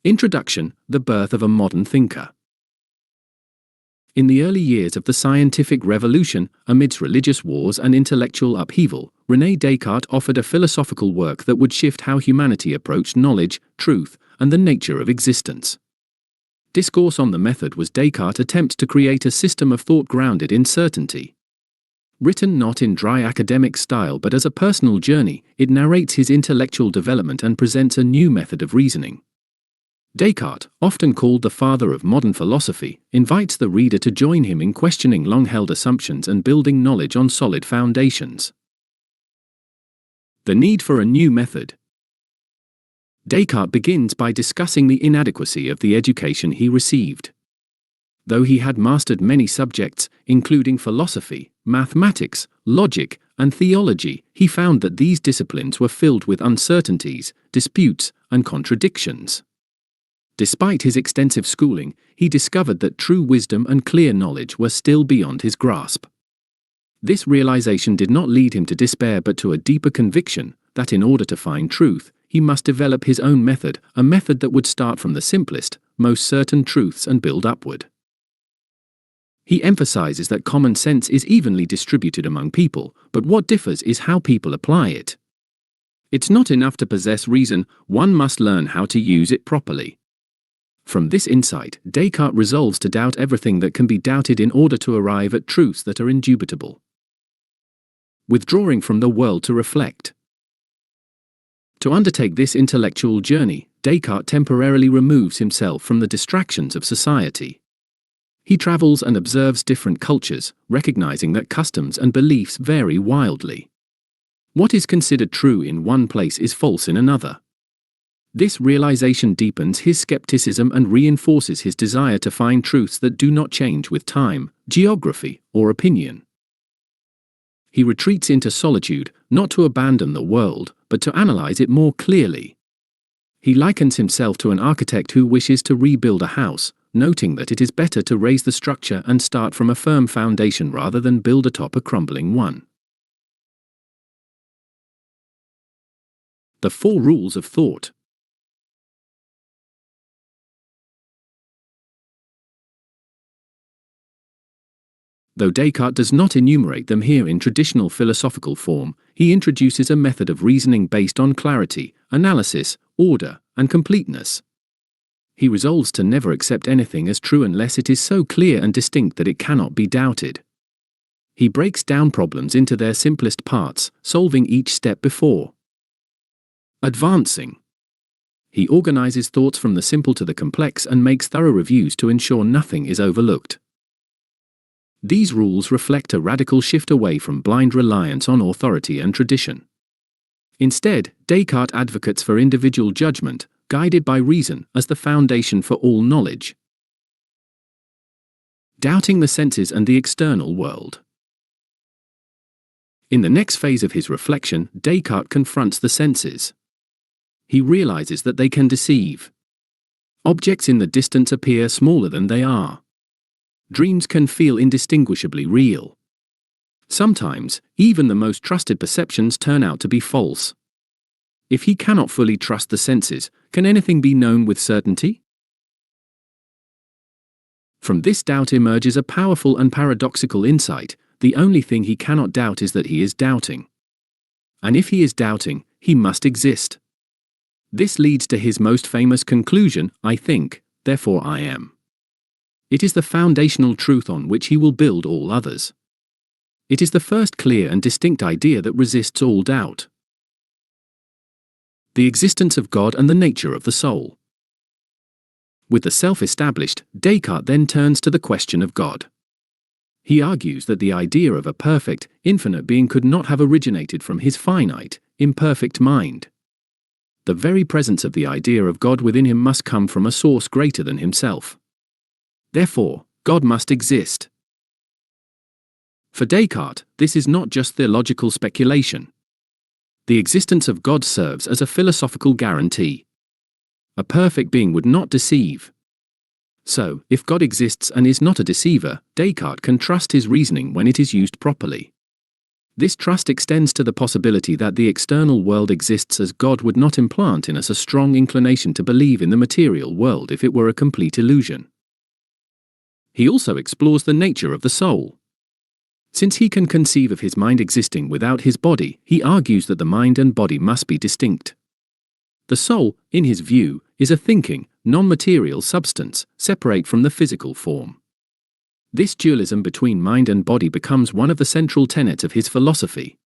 Introduction: The birth of a modern thinker. In the early years of the scientific revolution, amidst religious wars and intellectual upheaval, Rene Descartes offered a philosophical work that would shift how humanity approached knowledge, truth, and the nature of existence. Discourse on the Method was Descartes' attempt to create a system of thought grounded in certainty. Written not in dry academic style but as a personal journey, it narrates his intellectual development and presents a new method of reasoning. Descartes, often called the father of modern philosophy, invites the reader to join him in questioning long-held assumptions and building knowledge on solid foundations. The need for a new method. Descartes begins by discussing the inadequacy of the education he received. Though he had mastered many subjects, including philosophy, mathematics, logic, and theology, he found that these disciplines were filled with uncertainties, disputes, and contradictions. Despite his extensive schooling, he discovered that true wisdom and clear knowledge were still beyond his grasp. This realization did not lead him to despair but to a deeper conviction that in order to find truth, he must develop his own method, a method that would start from the simplest, most certain truths and build upward. He emphasizes that common sense is evenly distributed among people, but what differs is how people apply it. It's not enough to possess reason, one must learn how to use it properly. From this insight, Descartes resolves to doubt everything that can be doubted in order to arrive at truths that are indubitable. Withdrawing from the world to reflect. To undertake this intellectual journey, Descartes temporarily removes himself from the distractions of society. He travels and observes different cultures, recognizing that customs and beliefs vary wildly. What is considered true in one place is false in another. This realization deepens his skepticism and reinforces his desire to find truths that do not change with time, geography, or opinion. He retreats into solitude, not to abandon the world, but to analyze it more clearly. He likens himself to an architect who wishes to rebuild a house, noting that it is better to raise the structure and start from a firm foundation rather than build atop a crumbling one. The 4 Rules of Thought. Though Descartes does not enumerate them here in traditional philosophical form, he introduces a method of reasoning based on clarity, analysis, order, and completeness. He resolves to never accept anything as true unless it is so clear and distinct that it cannot be doubted. He breaks down problems into their simplest parts, solving each step before advancing. He organizes thoughts from the simple to the complex and makes thorough reviews to ensure nothing is overlooked. These rules reflect a radical shift away from blind reliance on authority and tradition. Instead, Descartes advocates for individual judgment, guided by reason as the foundation for all knowledge. Doubting the senses and the external world. In the next phase of his reflection, Descartes confronts the senses. He realizes that they can deceive. Objects in the distance appear smaller than they are. Dreams can feel indistinguishably real. Sometimes, even the most trusted perceptions turn out to be false. If he cannot fully trust the senses, can anything be known with certainty? From this doubt emerges a powerful and paradoxical insight: the only thing he cannot doubt is that he is doubting. And if he is doubting, he must exist. This leads to his most famous conclusion: I think, therefore I am. It is the foundational truth on which he will build all others. It is the first clear and distinct idea that resists all doubt. The existence of God and the nature of the soul. With the self established, Descartes then turns to the question of God. He argues that the idea of a perfect, infinite being could not have originated from his finite, imperfect mind. The very presence of the idea of God within him must come from a source greater than himself. Therefore, God must exist. For Descartes, this is not just theological speculation. The existence of God serves as a philosophical guarantee. A perfect being would not deceive. So, if God exists and is not a deceiver, Descartes can trust his reasoning when it is used properly. This trust extends to the possibility that the external world exists, as God would not implant in us a strong inclination to believe in the material world if it were a complete illusion. He also explores the nature of the soul. Since he can conceive of his mind existing without his body, he argues that the mind and body must be distinct. The soul, in his view, is a thinking, non-material substance, separate from the physical form. This dualism between mind and body becomes one of the central tenets of his philosophy.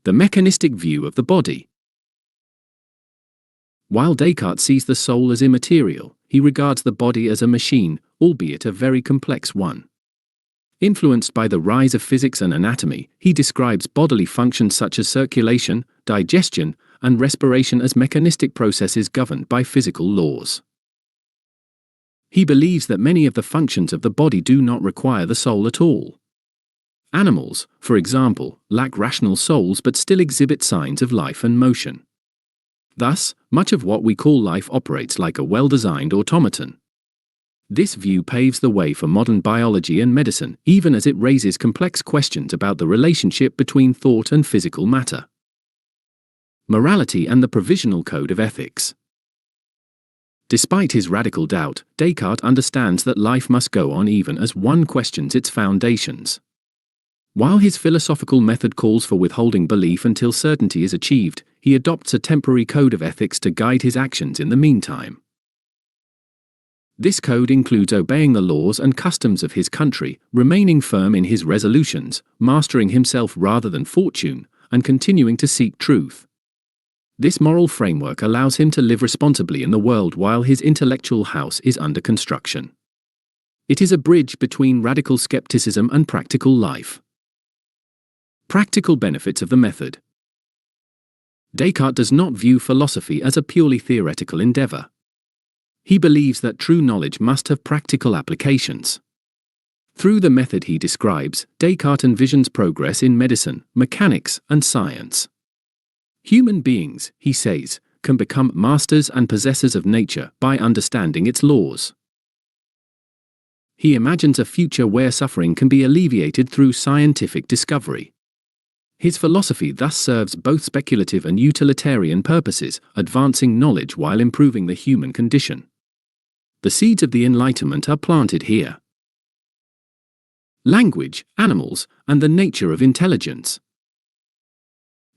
The mechanistic view of the body. While Descartes sees the soul as immaterial, he regards the body as a machine, albeit a very complex one. Influenced by the rise of physics and anatomy, he describes bodily functions such as circulation, digestion, and respiration as mechanistic processes governed by physical laws. He believes that many of the functions of the body do not require the soul at all. Animals, for example, lack rational souls but still exhibit signs of life and motion. Thus, much of what we call life operates like a well-designed automaton. This view paves the way for modern biology and medicine, even as it raises complex questions about the relationship between thought and physical matter. Morality and the provisional code of ethics. Despite his radical doubt, Descartes understands that life must go on even as one questions its foundations. While his philosophical method calls for withholding belief until certainty is achieved, he adopts a temporary code of ethics to guide his actions in the meantime. This code includes obeying the laws and customs of his country, remaining firm in his resolutions, mastering himself rather than fortune, and continuing to seek truth. This moral framework allows him to live responsibly in the world while his intellectual house is under construction. It is a bridge between radical skepticism and practical life. Practical benefits of the method. Descartes does not view philosophy as a purely theoretical endeavor. He believes that true knowledge must have practical applications. Through the method he describes, Descartes envisions progress in medicine, mechanics, and science. Human beings, he says, can become masters and possessors of nature by understanding its laws. He imagines a future where suffering can be alleviated through scientific discovery. His philosophy thus serves both speculative and utilitarian purposes, advancing knowledge while improving the human condition. The seeds of the Enlightenment are planted here. Language, animals, and the nature of intelligence.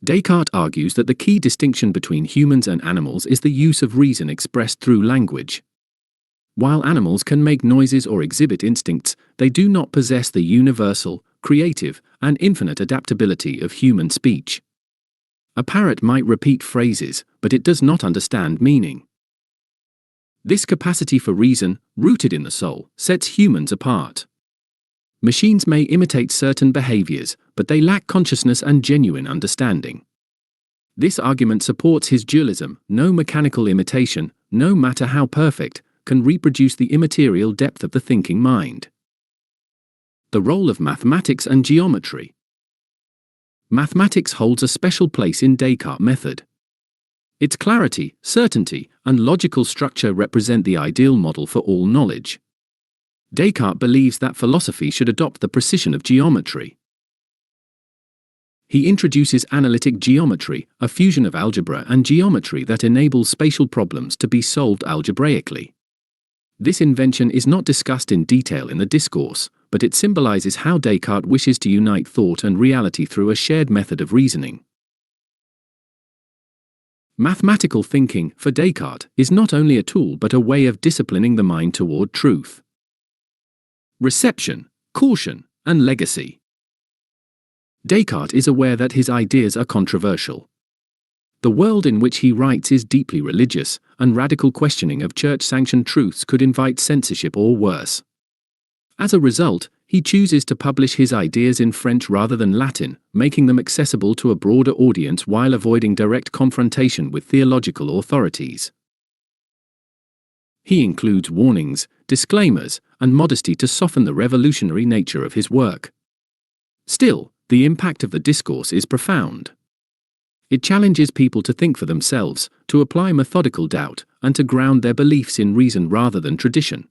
Descartes argues that the key distinction between humans and animals is the use of reason expressed through language. While animals can make noises or exhibit instincts, they do not possess the universal, creative, and infinite adaptability of human speech. A parrot might repeat phrases, but it does not understand meaning. This capacity for reason, rooted in the soul, sets humans apart. Machines may imitate certain behaviors, but they lack consciousness and genuine understanding. This argument supports his dualism: no mechanical imitation, no matter how perfect, can reproduce the immaterial depth of the thinking mind. The role of mathematics and geometry. Mathematics holds a special place in Descartes' method. Its clarity, certainty, and logical structure represent the ideal model for all knowledge. Descartes believes that philosophy should adopt the precision of geometry. He introduces analytic geometry, a fusion of algebra and geometry that enables spatial problems to be solved algebraically. This invention is not discussed in detail in the Discourse, but it symbolizes how Descartes wishes to unite thought and reality through a shared method of reasoning. Mathematical thinking, for Descartes, is not only a tool but a way of disciplining the mind toward truth. Reception, caution, and legacy. Descartes is aware that his ideas are controversial. The world in which he writes is deeply religious, and radical questioning of church-sanctioned truths could invite censorship or worse. As a result, he chooses to publish his ideas in French rather than Latin, making them accessible to a broader audience while avoiding direct confrontation with theological authorities. He includes warnings, disclaimers, and modesty to soften the revolutionary nature of his work. Still, the impact of the Discourse is profound. It challenges people to think for themselves, to apply methodical doubt, and to ground their beliefs in reason rather than tradition.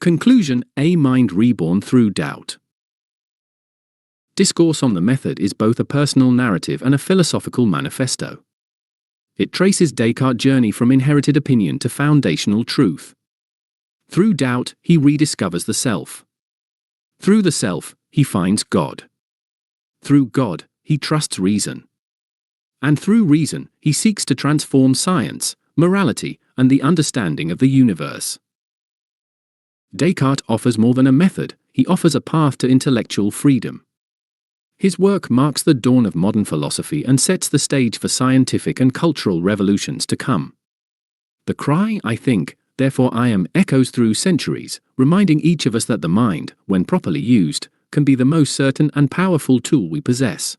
Conclusion: a mind reborn through doubt. Discourse on the Method is both a personal narrative and a philosophical manifesto. It traces Descartes' journey from inherited opinion to foundational truth. Through doubt, he rediscovers the self. Through the self, he finds God. Through God, he trusts reason. And through reason, he seeks to transform science, morality, and the understanding of the universe. Descartes offers more than a method, he offers a path to intellectual freedom. His work marks the dawn of modern philosophy and sets the stage for scientific and cultural revolutions to come. The cry, "I think, therefore I am," echoes through centuries, reminding each of us that the mind, when properly used, can be the most certain and powerful tool we possess.